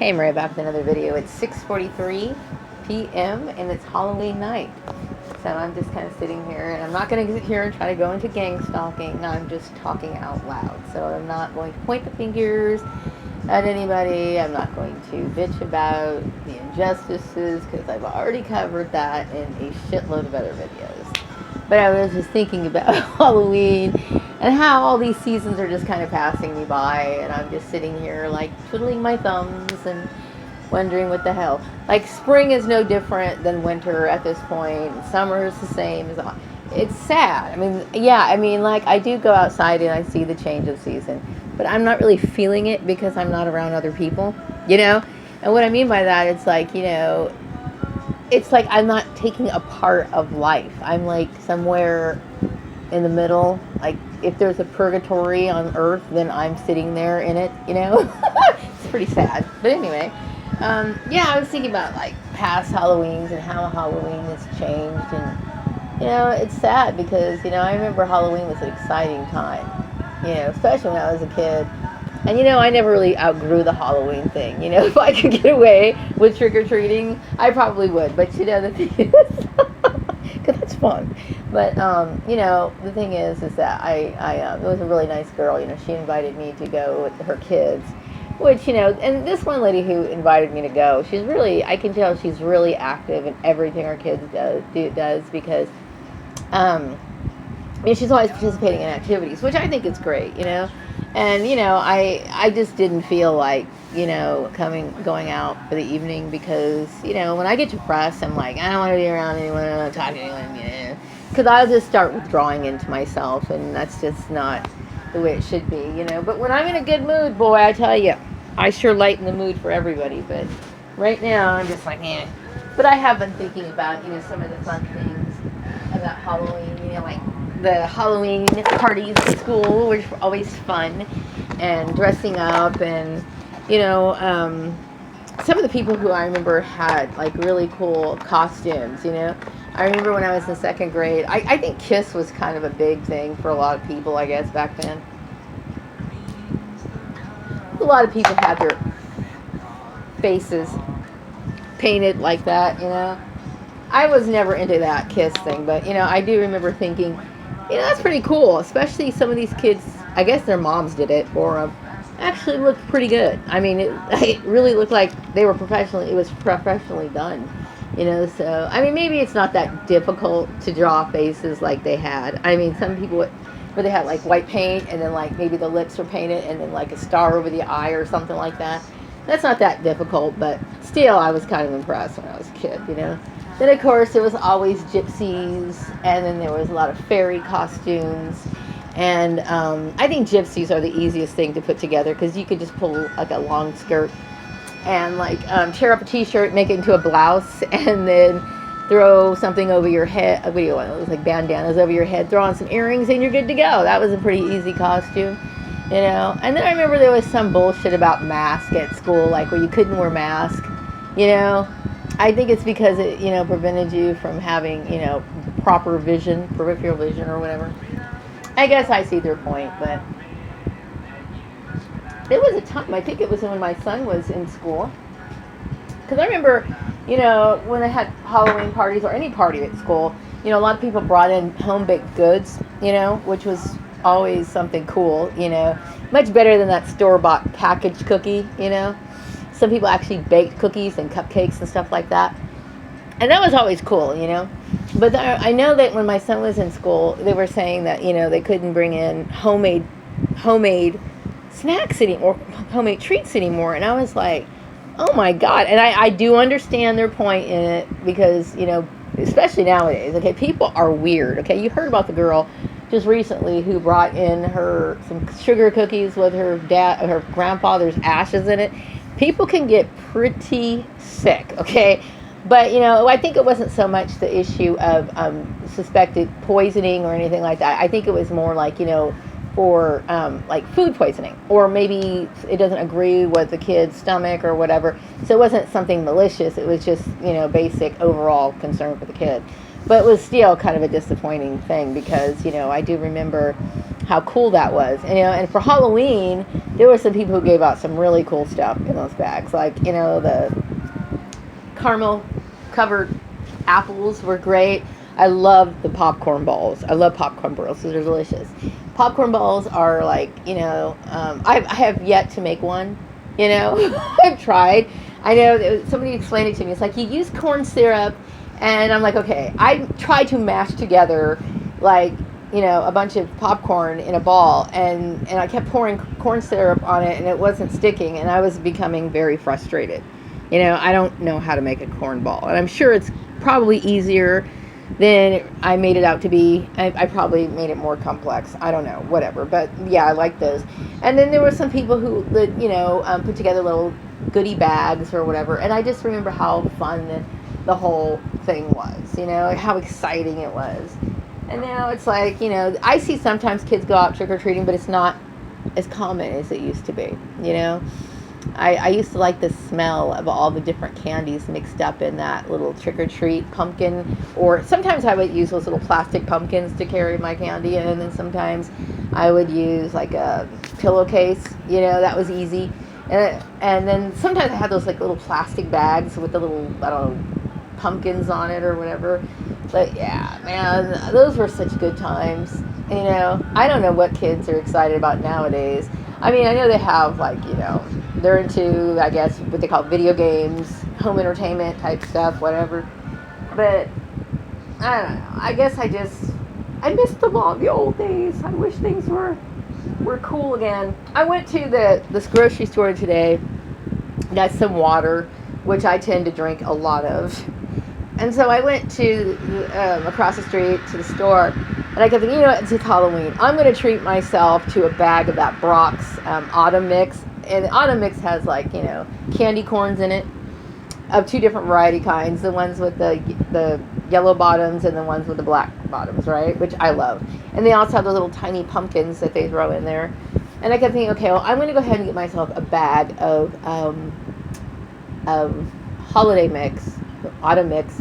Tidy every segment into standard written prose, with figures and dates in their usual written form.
Hey, Maria, back with another video. It's 6:43 p.m. and it's Halloween night. So I'm just kind of sitting here, and I'm not going to sit here and try to go into gang stalking. I'm just talking out loud. So I'm not going to point the fingers at anybody. I'm not going to bitch about the injustices because I've already covered that in a shitload of other videos. But I was just thinking about Halloween and how all these seasons are just kind of passing me by, and I'm just sitting here like twiddling my thumbs and wondering what the hell. Like, spring is no different than winter at this point. Summer is the same. It's sad. Like, I do go outside and I see the change of season, but I'm not really feeling it because I'm not around other people, you know? And what I mean by that, it's like, it's like I'm not taking a part of life. I'm like somewhere in the middle. Like, if there's a purgatory on earth, then I'm sitting there in it, It's pretty sad. But anyway, I was thinking about like past Halloweens and how Halloween has changed. And, it's sad because, I remember Halloween was an exciting time, especially when I was a kid. And, I never really outgrew the Halloween thing. If I could get away with trick-or-treating, I probably would. But, the thing is, because that's fun. But, the thing is that I it was a really nice girl. She invited me to go with her kids. Which, and this one lady who invited me to go, she's really, I can tell she's really active in everything her kids does because, she's always participating in activities, which I think is great, And, I just didn't feel like, going out for the evening because, when I get depressed, I'm like, I don't want to be around anyone, I don't want to talk to anyone, Because I'll just start withdrawing into myself, and that's just not the way it should be, But when I'm in a good mood, boy, I tell you, I sure lighten the mood for everybody. But right now, I'm just like, eh. But I have been thinking about, some of the fun things about Halloween, like the Halloween parties at school, which were always fun, and dressing up, and some of the people who I remember had like really cool costumes. I remember when I was in second grade, I think Kiss was kind of a big thing for a lot of people, I guess, back then. A lot of people had their faces painted like that, I was never into that Kiss thing, but I do remember thinking, that's pretty cool, especially some of these kids, I guess their moms did it for them, actually looked pretty good. I mean, it really looked like it was professionally done, so, maybe it's not that difficult to draw faces like they had. Some people where they had like white paint and then like maybe the lips were painted and then like a star over the eye or something like that. That's not that difficult, but still I was kind of impressed when I was a kid, Then of course there was always gypsies, and then there was a lot of fairy costumes, and I think gypsies are the easiest thing to put together because you could just pull like a long skirt and like tear up a t-shirt, make it into a blouse, and then throw something over your head. What do you want? It was like bandanas over your head. Throw on some earrings, and you're good to go. That was a pretty easy costume, And then I remember there was some bullshit about masks at school, like where you couldn't wear masks. I think it's because it, prevented you from having, proper vision, peripheral vision, or whatever. I guess I see their point, but there was a time. I think it was when my son was in school. Because I remember, when they had Halloween parties or any party at school, a lot of people brought in home-baked goods, which was always something cool, much better than that store-bought packaged cookie, Some people actually baked cookies and cupcakes and stuff like that. And that was always cool, But I know that when my son was in school, they were saying that, they couldn't bring in homemade snacks anymore, homemade treats anymore. And I was like, oh my God. And I do understand their point in it because, especially nowadays, okay, people are weird, okay? You heard about the girl just recently who brought in some sugar cookies with her grandfather's ashes in it. People can get pretty sick, okay? But, I think it wasn't so much the issue of suspected poisoning or anything like that. I think it was more like, for like food poisoning, or maybe it doesn't agree with the kid's stomach or whatever. So it wasn't something malicious. It was just, basic overall concern for the kid. But it was still kind of a disappointing thing because, I do remember how cool that was. And, and for Halloween, there were some people who gave out some really cool stuff in those bags. Like, the caramel covered apples were great. I love the popcorn balls. I love popcorn balls. They're delicious. Popcorn balls are like, I have yet to make one. I've tried. I know somebody explained it to me. It's like you use corn syrup, and I'm like, okay. I tried to mash together, like, a bunch of popcorn in a ball, and I kept pouring corn syrup on it, and it wasn't sticking, and I was becoming very frustrated. I don't know how to make a corn ball, and I'm sure it's probably easier than I made it out to be. I probably made it more complex. I don't know, whatever. But yeah, I like those. And then there were some people who, put together little goodie bags or whatever. And I just remember how fun the whole thing was, how exciting it was. And now it's like, I see sometimes kids go out trick-or-treating, but it's not as common as it used to be, I used to like the smell of all the different candies mixed up in that little trick-or-treat pumpkin, or sometimes I would use those little plastic pumpkins to carry my candy, and then sometimes I would use like a pillowcase, that was easy. And then sometimes I had those like little plastic bags with the little, I don't know, pumpkins on it or whatever. But yeah, man, those were such good times. I don't know what kids are excited about nowadays. I mean, I know they have like, they're into, I guess, what they call video games, home entertainment type stuff, whatever. But I don't know. I guess I miss the old days. I wish things were cool again. I went to this grocery store today, got some water, which I tend to drink a lot of. And so I went to across the street to the store, and I kept thinking, it's Halloween. I'm going to treat myself to a bag of that Brock's Autumn Mix. And the Autumn Mix has like, candy corns in it of two different variety kinds. The ones with the yellow bottoms and the ones with the black bottoms, right? Which I love. And they also have those little tiny pumpkins that they throw in there. And I kept thinking, okay, well, I'm going to go ahead and get myself a bag of holiday mix, Autumn Mix,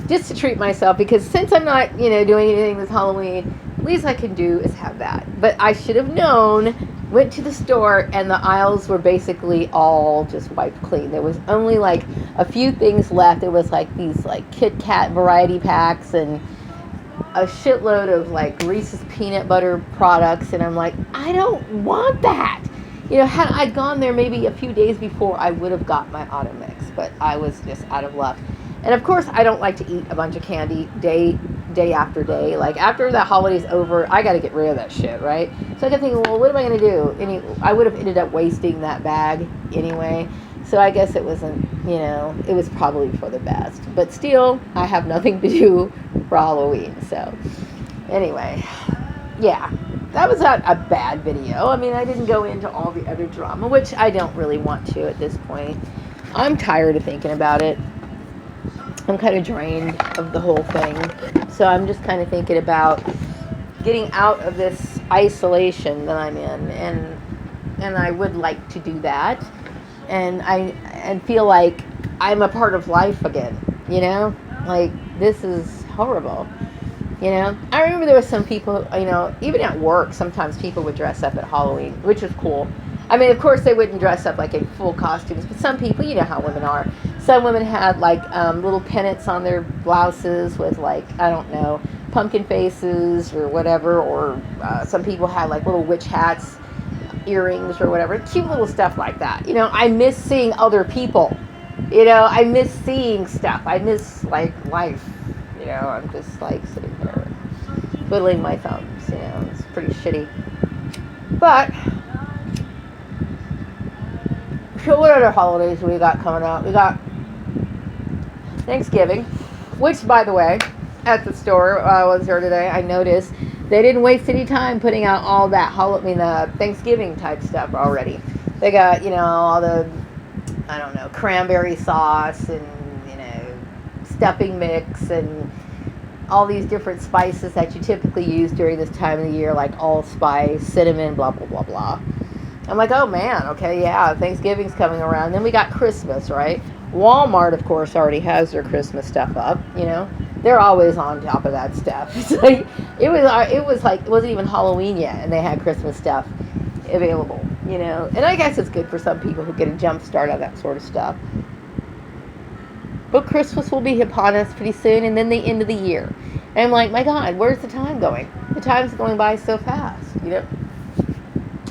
just to treat myself, because since I'm not, doing anything this Halloween, the least I can do is have that. But I should have known, went to the store, and the aisles were basically all just wiped clean. There was only like a few things left. It was like these like Kit Kat variety packs and a shitload of like Reese's peanut butter products, and I'm like, I don't want that. Had I gone there maybe a few days before, I would have got my Autumn Mix, but I was just out of luck. And of course, I don't like to eat a bunch of candy day after day. Like, after the holiday's over, I got to get rid of that shit, right? So I kept thinking, well, what am I going to do? I would have ended up wasting that bag anyway. So I guess it wasn't, it was probably for the best. But still, I have nothing to do for Halloween. So anyway, yeah, that was not a bad video. I mean, I didn't go into all the other drama, which I don't really want to at this point. I'm tired of thinking about it. I'm kind of drained of the whole thing. So I'm just kind of thinking about getting out of this isolation that I'm in. And I would like to do that. And feel like I'm a part of life again, Like, this is horrible, I remember there were some people, even at work, sometimes people would dress up at Halloween, which was cool. I mean, of course, they wouldn't dress up like in full costumes, but some people, you know how women are. Some women had like little pennants on their blouses with like, I don't know, pumpkin faces or whatever, or some people had like little witch hats, earrings or whatever, cute little stuff like that. I miss seeing other people. I miss seeing stuff. I miss like life. I'm just like sitting there twiddling my thumbs. It's pretty shitty. But so what other holidays we got coming up? We got Thanksgiving, which, by the way, at the store I was there today, I noticed they didn't waste any time putting out all that Thanksgiving type stuff already. They got, all the, I don't know, cranberry sauce and, stuffing mix and all these different spices that you typically use during this time of the year, like allspice, cinnamon, blah, blah, blah, blah. I'm like, oh man, okay, yeah, Thanksgiving's coming around. Then we got Christmas, right? Walmart, of course, already has their Christmas stuff up, they're always on top of that stuff. It's like it wasn't even Halloween yet, and they had Christmas stuff available, you know. And I guess it's good for some people who get a jump start on that sort of stuff. But Christmas will be upon us pretty soon, and then the end of the year. And I'm like, my God, where's the time going? The time's going by so fast, you know.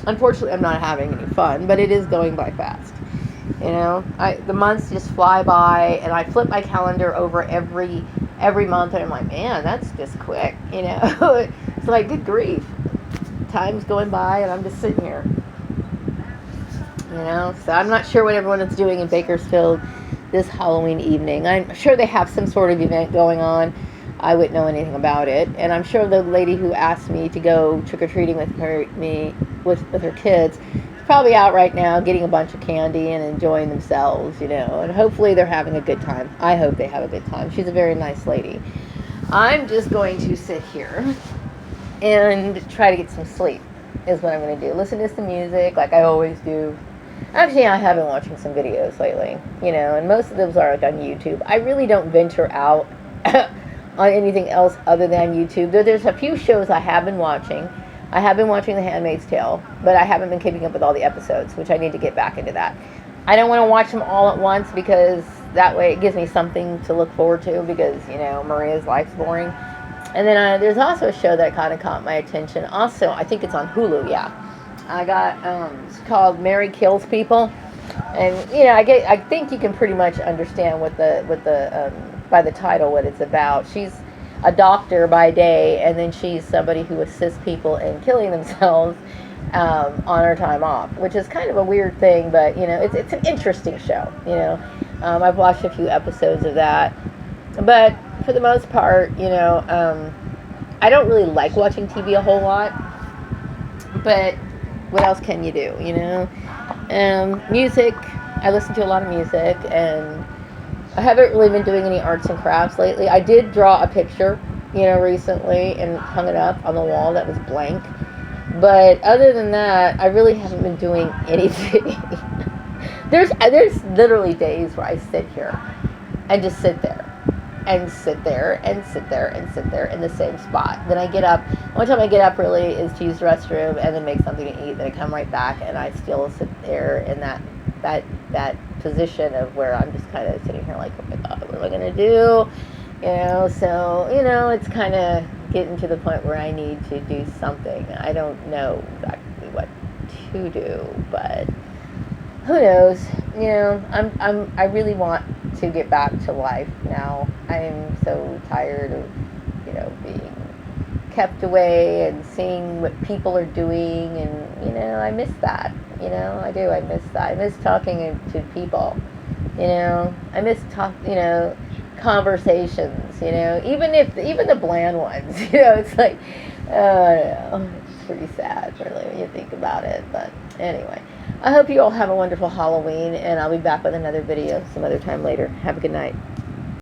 Unfortunately, I'm not having any fun, but it is going by fast. You know, the months just fly by, and I flip my calendar over every month, and I'm like, man, that's just quick. You know, it's like, good grief, time's going by, and I'm just sitting here. You know, so I'm not sure what everyone is doing in Bakersfield this Halloween evening. I'm sure they have some sort of event going on. I wouldn't know anything about it, and I'm sure the lady who asked me to go trick or treating with her kids is probably out right now getting a bunch of candy and enjoying themselves, you know. And hopefully they're having a good time. I hope they have a good time. She's a very nice lady. I'm just going to sit here and try to get some sleep. Is what I'm going to do. Listen to some music like I always do. Actually, I have been watching some videos lately, you know, and most of those are like on YouTube. I really don't venture out on anything else other than YouTube. There's a few shows I have been watching. I have been watching The Handmaid's Tale, but I haven't been keeping up with all the episodes, which I need to get back into that. I don't want to watch them all at once because that way it gives me something to look forward to because, you know, Maria's life's boring. And then there's also a show that kind of caught my attention. Also, I think it's on Hulu, yeah. I got, it's called Mary Kills People. And, you know, I think you can pretty much understand by the title what it's about. She's a doctor by day, and then she's somebody who assists people in killing themselves on her time off, which is kind of a weird thing, but, you know, it's an interesting show, you know. I've watched a few episodes of that, but for the most part, you know, I don't really like watching TV a whole lot, but what else can you do, you know? Music, I listen to a lot of music, and I haven't really been doing any arts and crafts lately. I did draw a picture, you know, recently and hung it up on the wall that was blank. But other than that, I really haven't been doing anything. There's literally days where I sit here and just sit there and sit there and sit there and sit there in the same spot. Then I get up. One time I get up really is to use the restroom and then make something to eat. Then I come right back and I still sit there in that position of where I'm just kind of sitting here like, oh my God, what am I going to do? You know, so, you know, it's kind of getting to the point where I need to do something. I don't know exactly what to do, but who knows? You know, I really want to get back to life now. I am so tired of, you know, being kept away and seeing what people are doing, and, you know, I miss that. You know, I do. I miss that. I miss talking to people. You know, I miss conversations. You know, even the bland ones. You know, it's like, it's pretty sad, really, when you think about it. But anyway, I hope you all have a wonderful Halloween, and I'll be back with another video some other time later. Have a good night.